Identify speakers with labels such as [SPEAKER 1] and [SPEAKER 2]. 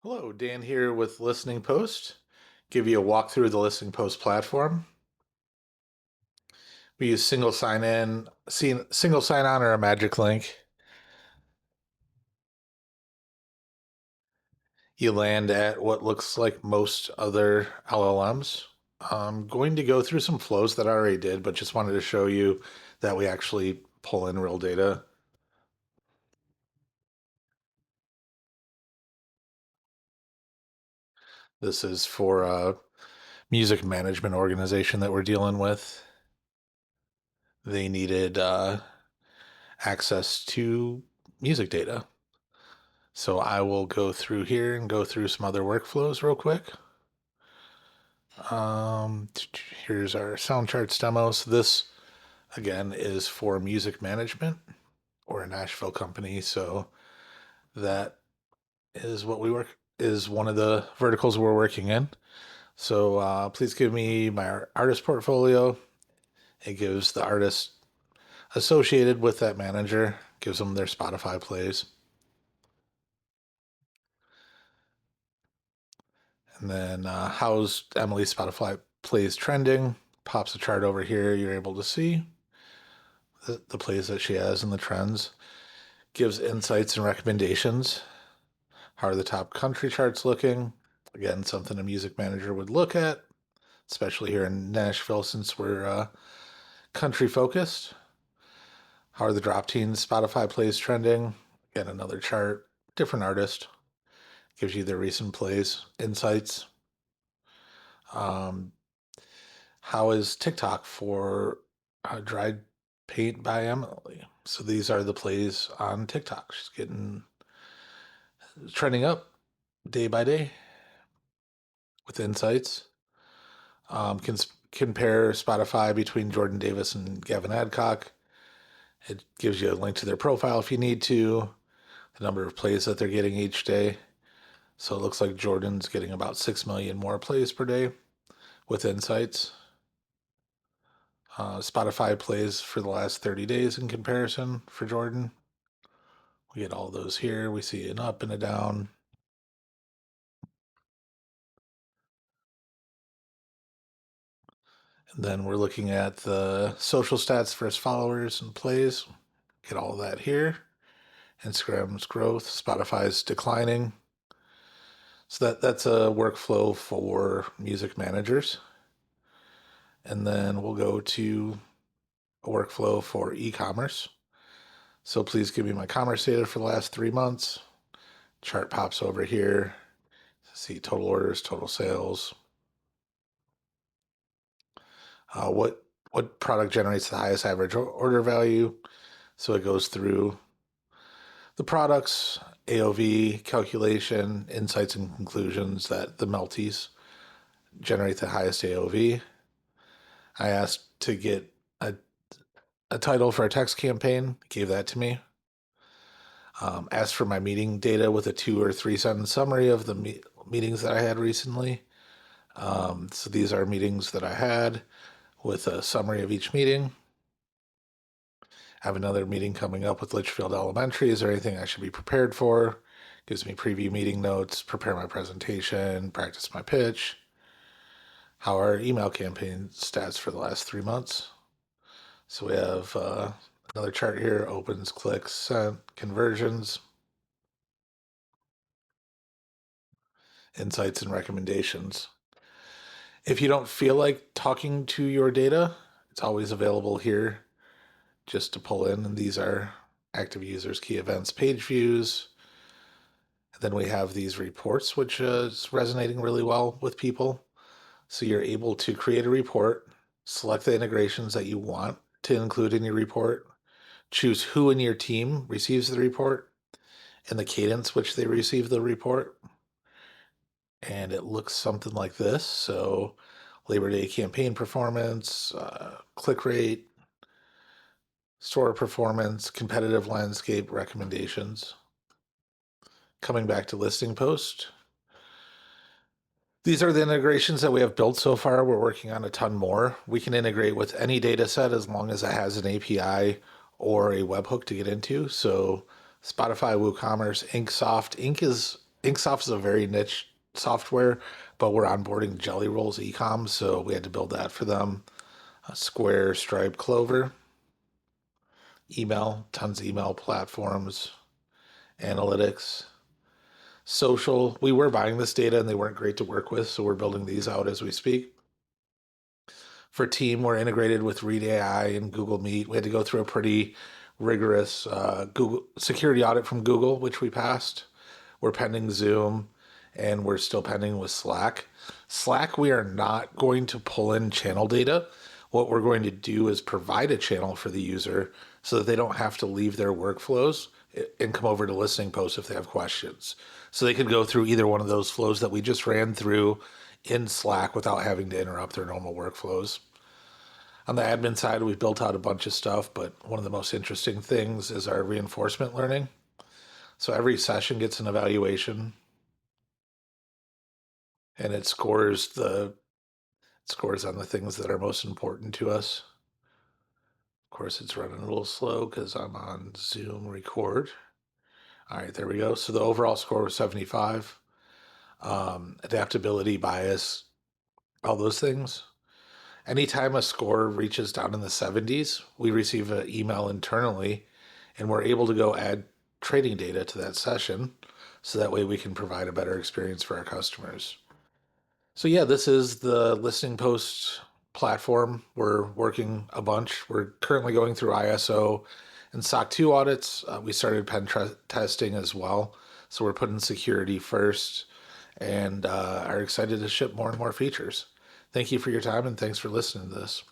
[SPEAKER 1] Hello, Dan here with Listening Post. Give you a walkthrough of the Listening Post platform. We use single sign on or a magic link. You land at what looks like most other LLMs. I'm going to go through some flows that I already did, but just wanted to show you that we actually pull in real data. This is for a music management organization that we're dealing with. They needed access to music data. So I will go through here and go through some other workflows real quick. Um, Here's our sound charts demos. This again is for music management or a Nashville company. So that is what we work is one of the verticals we're working in. So please give me my artist portfolio. It gives the artist associated with that manager, gives them their Spotify plays. And then how's Emily's Spotify plays trending? Pops a chart over here. You're able to see the plays that she has and the trends. Gives insights and recommendations. How are the top country charts looking? Again, something a music manager would look at, especially here in Nashville since we're country focused. How are the drop teens Spotify plays trending? Again, another chart, different artist. Gives you their recent plays, insights. Um, How is TikTok for Dried Paint by Emily? So these are the plays on TikTok. She's getting trending up day by day with insights. Can compare Spotify between Jordan Davis and Gavin Adcock. It gives you a link to their profile if you need to, the number of plays that they're getting each day. So it looks like Jordan's getting about 6 million more plays per day with insights. Spotify plays for the last 30 days in comparison for Jordan. We get all those here. We see an up and a down. And then we're looking at the social stats for his followers and plays. Get all of that here. Instagram's growth, Spotify's declining. So that's a workflow for music managers. And then we'll go to a workflow for e-commerce. So please give me my commerce data for the last 3 months. Chart pops over here. See total orders, total sales. What product generates the highest average order value? So it goes through the products, AOV calculation, insights and conclusions that the melties generate the highest AOV. I asked to get a title for a text campaign, gave that to me. Asked for my meeting data with a 2 or 3 sentence summary of the meetings that I had recently. So these are meetings that I had with a summary of each meeting. I have another meeting coming up with Litchfield Elementary. Is there anything I should be prepared for? Gives me preview meeting notes, prepare my presentation, practice my pitch. How are email campaign stats for the last 3 months? So we have another chart here, opens, clicks, sent, conversions, insights, and recommendations. If you don't feel like talking to your data, it's always available here just to pull in. And these are active users, key events, page views. And then we have these reports, which is resonating really well with people. So you're able to create a report, select the integrations that you want to include in your report, choose who in your team receives the report, and the cadence which they receive the report. And it looks something like this. So Labor Day campaign performance, click rate, store performance, competitive landscape recommendations. Coming back to listing post. These are the integrations that we have built so far. We're working on a ton more. We can integrate with any data set as long as it has an API or a webhook to get into. So Spotify, WooCommerce, InkSoft. Ink is Inksoft is a very niche software, but we're onboarding Jelly Rolls ecom, so we had to build that for them. Square, Stripe, Clover, email, tons of email platforms, analytics, social. We were buying this data and they weren't great to work with, so we're building these out as we speak. For team, we're integrated with Read AI and Google Meet. We had to go through a pretty rigorous Google security audit from Google, which we passed. We're pending Zoom, and we're still pending with Slack. Slack, we are not going to pull in channel data. What we're going to do is provide a channel for the user so that they don't have to leave their workflows and come over to listening posts if they have questions. So they could go through either one of those flows that we just ran through in Slack without having to interrupt their normal workflows. On the admin side, we've built out a bunch of stuff, but one of the most interesting things is our reinforcement learning. So every session gets an evaluation and it scores on the things that are most important to us. Of course, it's running a little slow because I'm on Zoom record. All right, there we go. So the overall score was 75. Adaptability, bias, all those things. Anytime a score reaches down in the 70s, we receive an email internally and we're able to go add trading data to that session so that way we can provide a better experience for our customers. So yeah, this is the listening post platform. We're working a bunch. We're currently going through ISO and SOC 2 audits. We started testing as well. So we're putting security first and are excited to ship more and more features. Thank you for your time and thanks for listening to this.